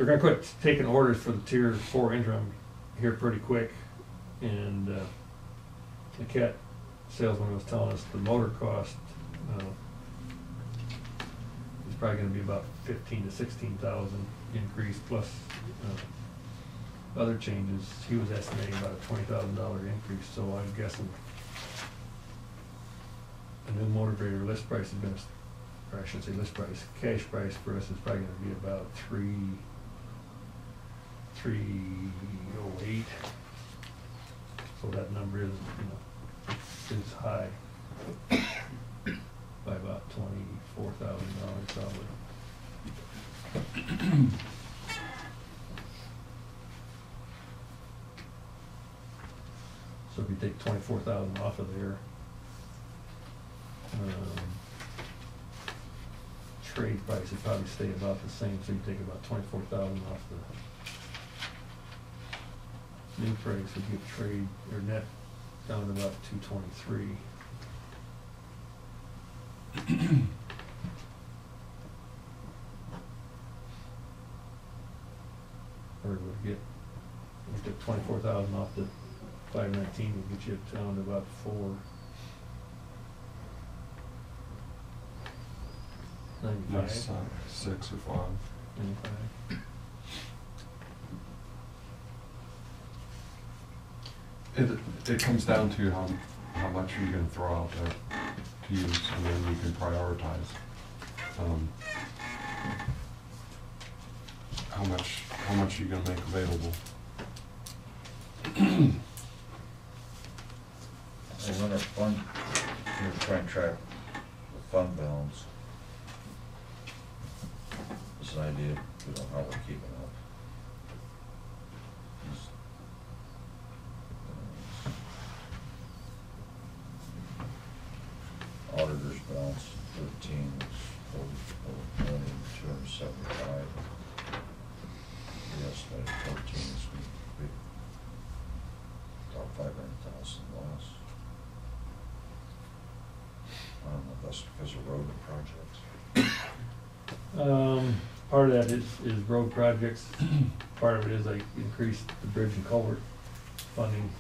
gonna quit taking orders for the tier 4 interim here pretty quick. And the cat salesman was telling us the motor cost is probably gonna be about 15 to 16,000 increase plus other changes. He was estimating about a $20,000 increase, so I'm guessing a new motor grader list price is gonna, or I should say list price, cash price for us is probably gonna be about $308. So that number is, is high by about $24,000 probably. So if you take 24,000 off of there, trade price would probably stay about the same, so you take about 24,000 off the new price, would give trade or net down to about 223. Or would get, if you took 24,000 off the 519, would get you down to about 495. Nice, 6 or 5. 95. It comes down to how much are you going to throw out there to use, and then you can prioritize. How much are you going to make available? And when our fund, we're trying to track the fund balance. This idea, we don't know how we're keeping up. Auditor's balance 13 is 4,275. The estimated 14 is gonna be about 500,000 less. I don't know if that's because of road projects. Part of that is road projects. Part of it is like increase the bridge and culvert funding,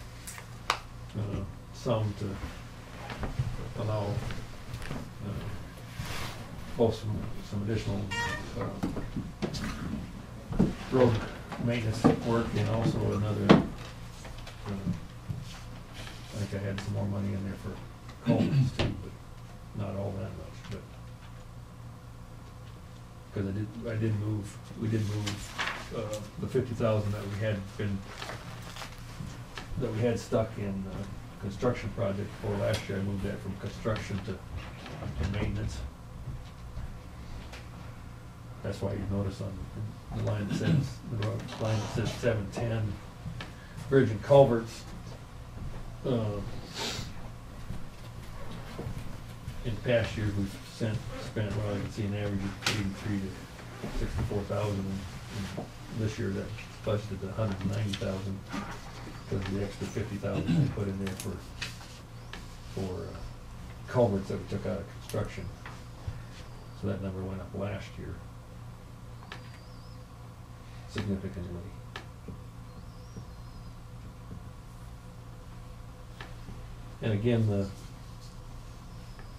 some to allow both some additional road maintenance work, and also another, I think I had some more money in there for culverts too, but not all that much, but because we did move the 50,000 that we had stuck in construction project for last year. I moved that from construction to maintenance. That's why you notice on the line that says, 710, bridge and culverts, in past years, we've spent, well, you can see an average of 83 to 64,000. And this year, that's budgeted to 190,000 because of the extra 50,000 we put in there for culverts that we took out of construction. So that number went up last year significantly. And again,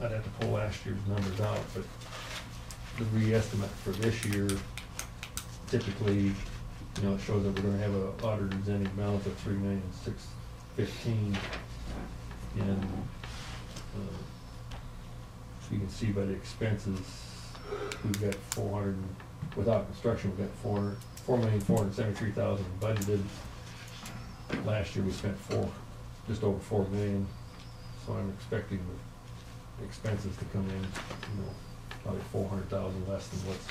I'd have to pull last year's numbers out, but the re-estimate for this year, typically, it shows that we're gonna have an auditor's ending balance of $3,615,000. And you can see by the expenses, we've got without construction, we've got $4,473,000 budgeted. Last year we spent just over $4 million, so I'm expecting the expenses to come in, probably $400,000 less than what's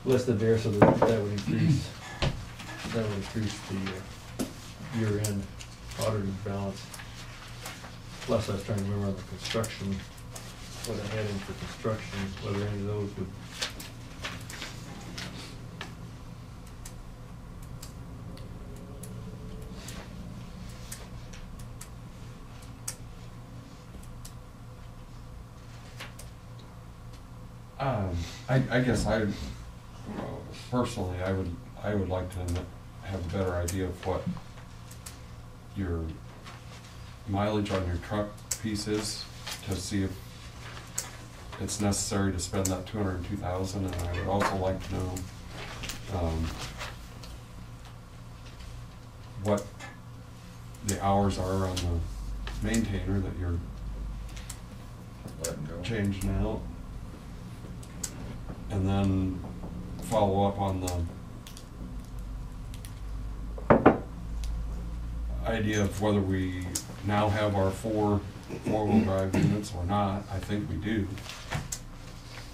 listed there, so that would increase the year-end audited balance. Plus, I was trying to remember on the construction, what I had in for construction, whether any of those would. I guess personally, I would like to have a better idea of what your mileage on your truck piece is, to see if it's necessary to spend that $202,000, and I would also like to know what the hours are on the maintainer that you're Letting go. changing out, and then follow up on the idea of whether we now have our four-wheel drive units or not. I think we do.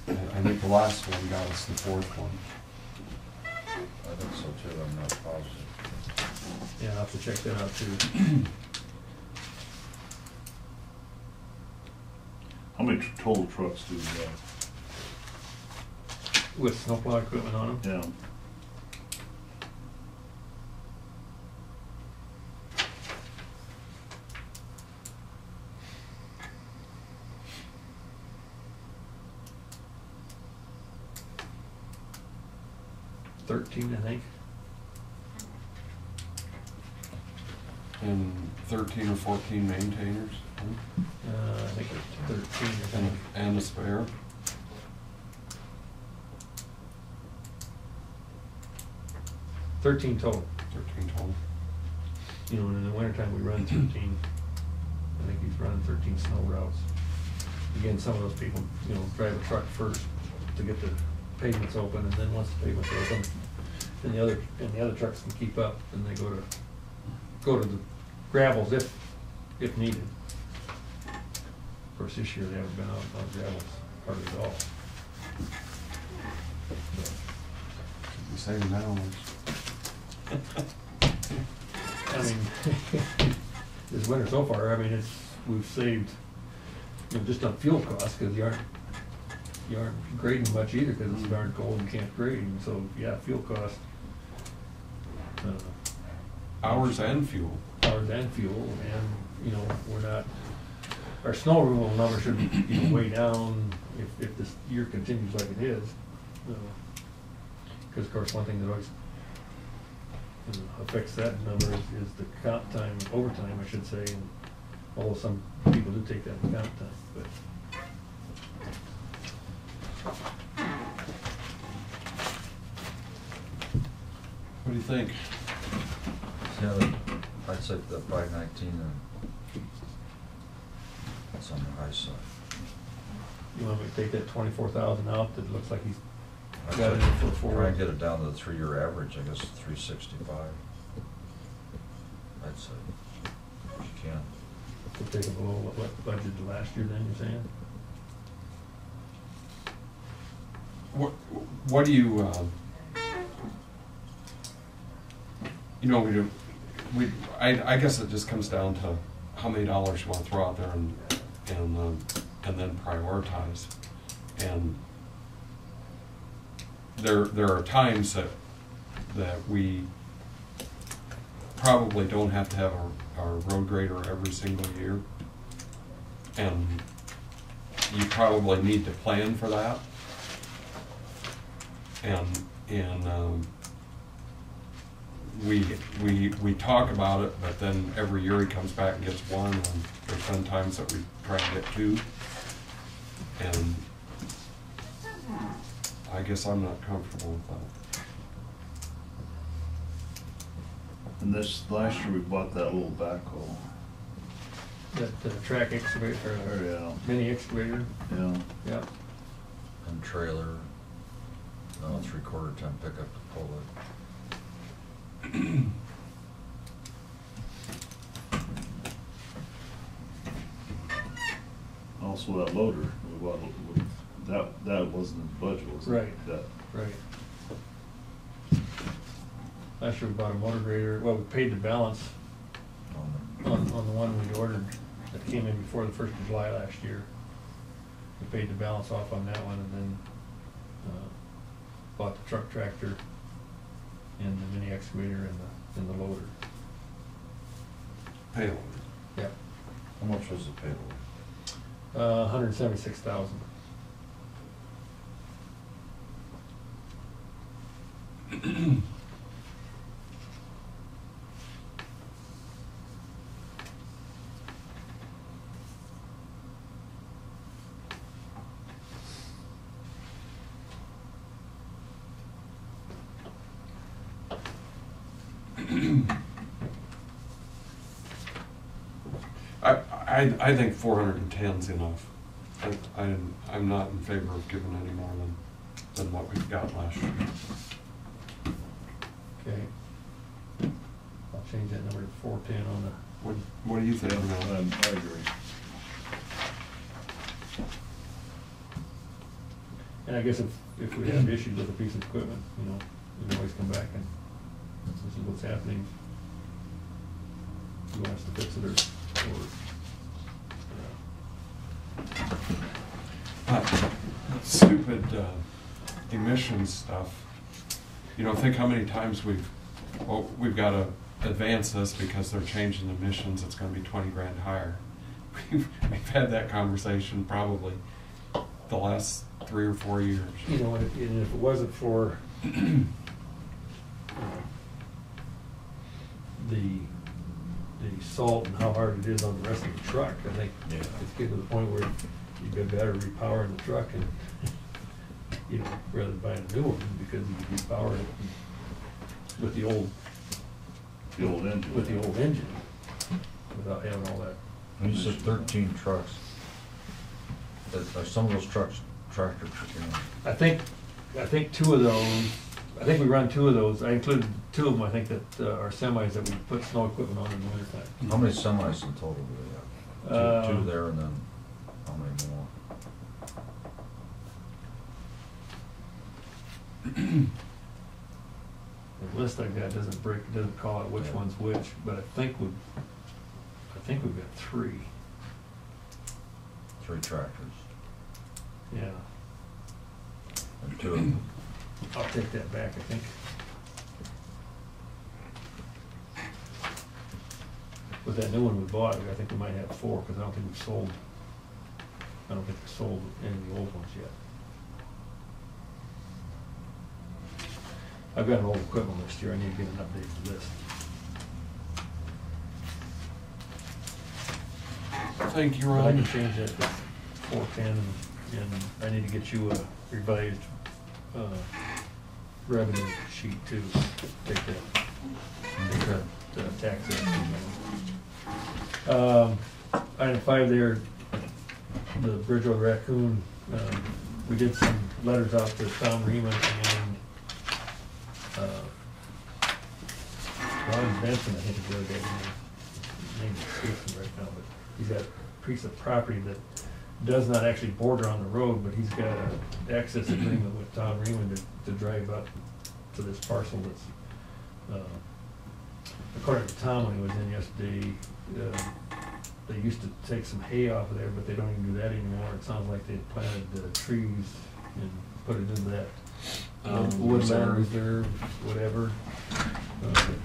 I think the last one got us the fourth one. I think so too, I'm not positive. Yeah, I'll have to check that out too. How many total trucks do we have? With snowplow equipment on them? Yeah. I think. And 13 or 14 maintainers, I think it's 13, I think. and a spare. 13 total. 13 total. And in the wintertime, we run 13. I think he's running 13 snow routes. Again, some of those people, drive a truck first to get the pavements open, and then once the pavements are open, and the other trucks can keep up, and they go to the gravels if needed. Of course, this year they haven't been out on gravels hardly at all. Should be saving hours. I mean, this winter so far, we've saved, just on fuel costs, because you aren't grading much either, because it's darn cold and can't grade, and so, yeah, fuel costs. Hours and fuel. Hours and fuel, and, we're not, our snow removal number should be, way down if this year continues like it is. Because of course, one thing that always affects that number is the comp time, overtime, I should say, and although some people do take that in comp time, but. What do you think? Yeah, I'd say that 519, that's on the high side. You want me to take that 24,000 out, that looks like he's I'd got it say in for try and get it down to the 3-year average, I guess 365. I'd say, if you can. to take it below what budgeted last year, then you're saying? What do you, you know, I guess it just comes down to how many dollars you want to throw out there and then prioritize. And there are times that we probably don't have to have our road grader every single year, and you probably need to plan for that. And we talk about it, but then every year he comes back and gets one, and there's been times that we try to get two. And I guess I'm not comfortable with that. And this, last year we bought that little backhoe. That track excavator, Oh, or yeah, mini excavator, yeah. yeah. And trailer, 3/4 ton pickup to pull it. Also that loader, we bought, that wasn't in the budget, was it? Right. That, Right. Last year we bought a motor grader, well, we paid the balance on the one we ordered that came in before the 1st of July last year. We paid the balance off on that one, and then bought the truck tractor and the mini excavator and the loader. Payload. Yep. How much was the payload? $176,000. I think 410 is enough. I'm not in favor of giving any more than what we've got last year. Okay. I'll change that number to 410 on the. What do you think, yeah, Mel? I agree. And I guess if we have issues with a piece of equipment, you know, we can always come back and this is what's happening. You want us to fix it or Stupid emissions stuff. You know, think how many times we've got to advance this because they're changing emissions. It's going to be 20 grand higher. We've had that conversation probably the last 3 or 4 years. You know, and if it wasn't for the salt and how hard it is on the rest of the truck, I think Yeah. it's getting to the point where you'd be better repowering the truck and, you know, rather than buying a new one, because you could repower it with the old engine without having all that. You said 13 trucks. Are some of those trucks tractor, you know? I think 2 of those, I think we run 2 of those. I included 2 of them, I think, that are semis that we put snow equipment on in the wintertime. How many semis in total do we have? Two there, and then how many more? The list I've got doesn't call out which Yeah. one's which, but I think we've got 3. 3 tractors. Yeah. And 2 of them. I'll take that back, I think. With that new one we bought, I think we might have 4, because I don't think we've sold any of the old ones yet. I've got an old equipment list here. I need to get an updated list. Thank you, But I can Ron. change that to 410, and I need to get you a revised revenue sheet too. Take that tax in. Item 5 there, the Bridgewater Raccoon, we did some letters out to Tom Reman and Ron Benson, I think is the other guy. His name escapes me right now, but he's got a piece of property that does not actually border on the road, but he's got an access agreement with Tom Reman to drive up to this parcel that's according to Tom when he was in yesterday, they used to take some hay off of there, but they don't even do that anymore. It sounds like they planted trees and put it into that woodland reserve, whatever.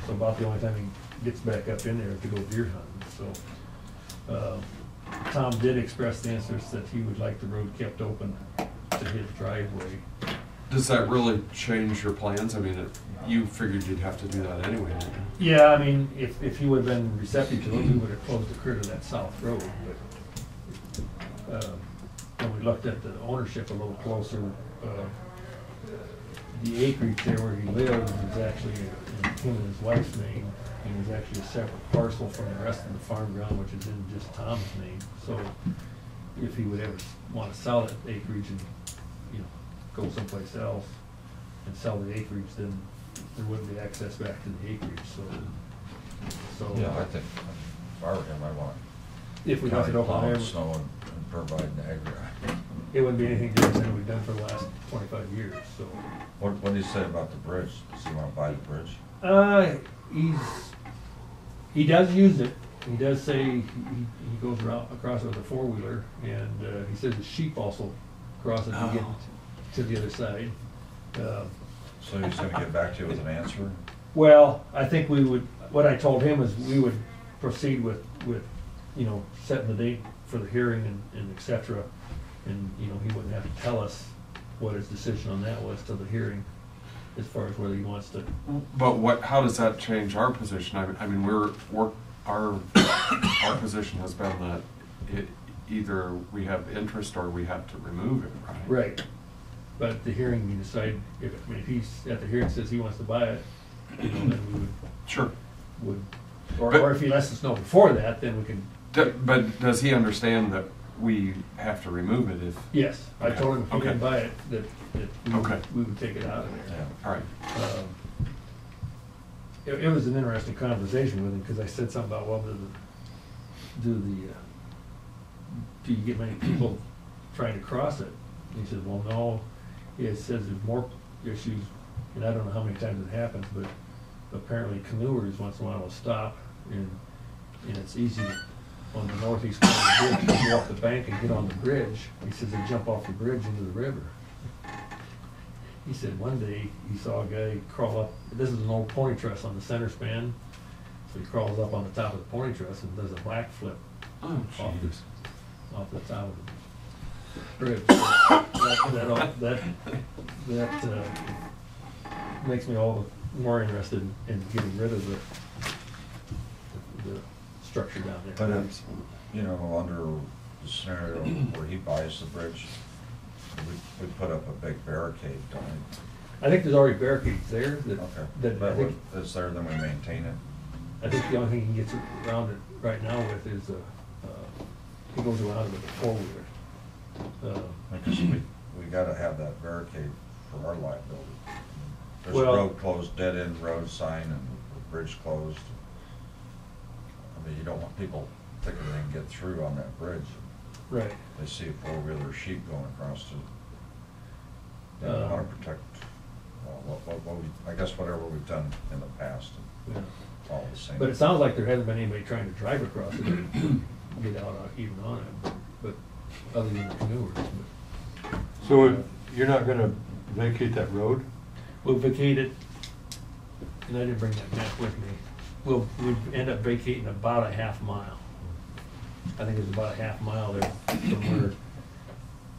So about the only time he gets back up in there is to go deer hunting, so. Tom did express the interest that he would like the road kept open to his driveway. Does that really change your plans? I mean, you figured you'd have to do that anyway, didn't you? Yeah, I mean, if he would've been receptive to it, we would've closed the critter to that south road, but, when we looked at the ownership a little closer, the acreage there where he lives is actually in him and his wife's name, and is actually a separate parcel from the rest of the farm ground, which is in just Tom's name. So if he would ever want to sell that acreage and, you know, go someplace else and sell the acreage, then there wouldn't be access back to the acreage, so. Yeah, I think, if I were him, I want If we left it open plowing there, snow and provide an ag. it wouldn't be anything different than we've done for the last 25 years, so. What do you say about the bridge? Does he want to buy the bridge? He does use it. He does say he goes around across it with a four-wheeler, and he says the sheep also cross it to get to the other side. So he's gonna get back to you with an answer? Well, I think we would, what I told him is we would proceed with, you know, setting the date for the hearing and et cetera. And, you know, he wouldn't have to tell us what his decision on that was till the hearing, as far as whether he wants to. But how does that change our position? I mean, our position has been that either we have interest or we have to remove it, right? Right. But at the hearing, we decide, if he's at the hearing says he wants to buy it, you know, then we would. Sure. Or if he lets us know before that, then we can. But does he understand that we have to remove it if? Yes, I Okay. told him if he Okay. didn't buy it, that Okay. we would take it out of there. Yeah. All right. It was an interesting conversation with him, because I said something about, well, do you get many people trying to cross it? And he said, well, no. He says there's more issues, and I don't know how many times it happens, but apparently canoers once in a while will stop, and it's easy on the northeast corner of the bridge to go off the bank and get on the bridge. He says they jump off the bridge into the river. He said one day he saw a guy crawl up, this is an old pony truss on the center span, so he crawls up on the top of the pony truss and does a back flip Oh, off jeez. the top of the bridge. That makes me all the more interested in getting rid of the structure down there. But it's, you know, under the scenario where he buys the bridge, we put up a big barricade, don't we? I think there's already barricades there Okay. that I But think, it's there, then we maintain it. I think the only thing he gets around it right now with is, he goes around it with a four-wheeler. Because we gotta have that barricade for our liability. There's a Well- road closed, dead end road sign and the bridge closed. I mean, you don't want people thinking they can get through on that bridge. Right. They see a four-wheeler sheep going across it. They wanna protect, I guess whatever we've done in the past, Yeah. all the same. But it sounds like there hasn't been anybody trying to drive across it or get out even on it, but other than the canoers. But So you're not gonna vacate that road? we'll vacate it, and I didn't bring that map with me. We'll end up vacating about a half mile. I think it's about a half mile there from where,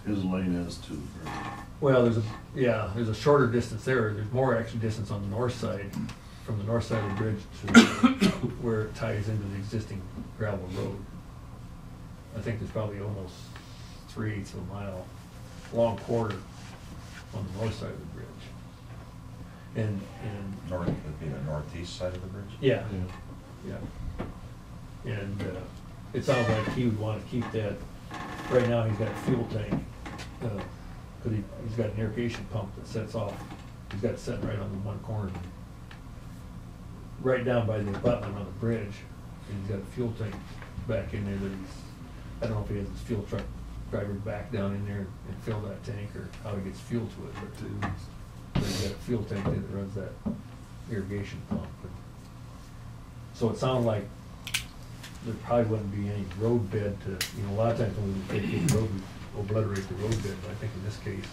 His lane is to the bridge. well, there's a shorter distance there. There's more actually distance on the north side, from the north side of the bridge to where it ties into the existing gravel road. I think there's probably almost 3/8 of a mile long quarter on the north side of the bridge. And It'd be the northeast side of the bridge? yeah, and it sounds like he would want to keep that. Right now, he's got a fuel tank, but he's got an irrigation pump that sets off. He's got it set right on the one corner, right down by the abutment on the bridge. And he's got a fuel tank back in there that I don't know if he has his fuel truck driver back down in there and fill that tank, or how he gets fuel to it, but he's got a fuel tank that runs that irrigation pump. So it sounded like there probably wouldn't be any road bed to, a lot of times when we take the road, we obliterate the road bed, but I think in this case,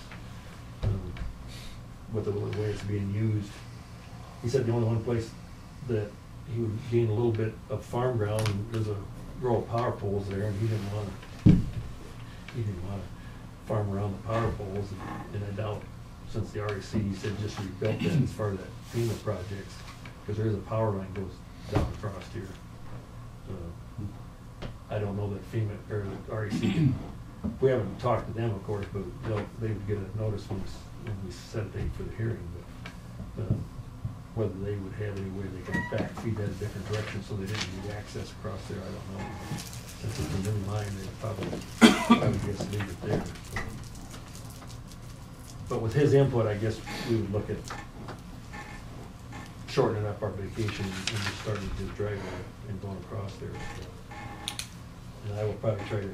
with the way it's being used, he said the only one place that he would gain a little bit of farm ground, and there's a row of power poles there, and he didn't wanna farm around the power poles, and I doubt, since the REC, he said just rebuilt that as part of that FEMA projects, because there is a power line goes down across here. I don't know that FEMA, or the REC, we haven't talked to them, of course, but they would get a notice when we set a date for the hearing, but whether they would have any way they can back feed that a different direction so they didn't need access across there, I don't know. Since it was in mine, they probably, I would guess, leave it there. But with his input, I guess we would look at shortening up our vacation and just starting his driveway and going across there. And I will probably try to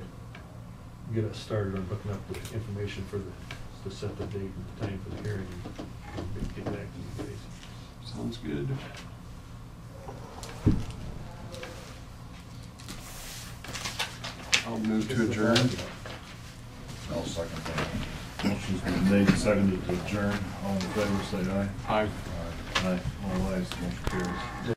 get us started on looking up the information for to set the date and the time for the hearing and get back to you guys. Sounds good. I'll move to adjourn. I'll second that. Motion's been made and seconded to adjourn. All in favor, say aye. Aye. Aye. All ayes, motion carries.